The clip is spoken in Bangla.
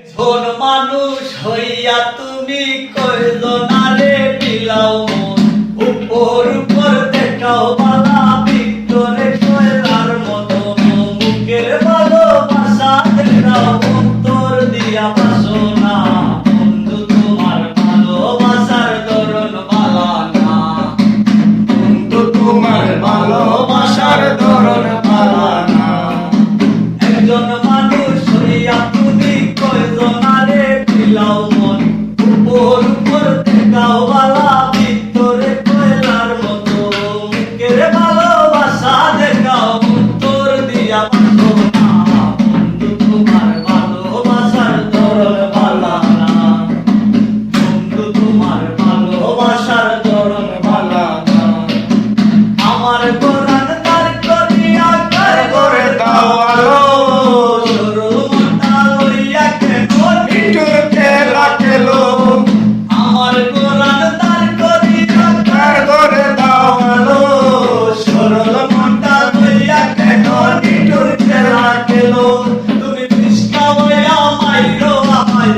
ছোট মানুষ হইয়া তুমি কয়জনারে বিলাও মন, উপর উপর দেখাও বালা ভিতরে কয়লার মতন, মুখের ভালোবাসা দেখাও অন্তর দিয়া বাসনা, বন্ধু তোমার ভালোবাসার ধরন বালা না, বন্ধু তোমার ভালোবাসার ধরন বালা না। একজন মানুষ হইয়া তুমি কয়জনারে বিলাও মন, উপর উপর দেখাও বালা ভিতরে কয়লার মতো, মুখের ভালোবাসা দেখাও অন্তর দিয়া বাসনা, বন্ধু তোমার ভালোবাসার ধরন বালা না, বন্ধু তোমার ভালোবাসার ধরন বালা না। আমার কোরআন তার করিয়া কার করে দাও আলো, সরল মনটা লইয়া কেমন মিঠুর খেলা খেলো, আমার কোরআন তার করিয়া কার করে দাও আলো, সরল মনটা লইয়া কেমন মিঠুর খেলা খেলো, তুমি পৃষ্ঠা হইয়া মাইরো আমায়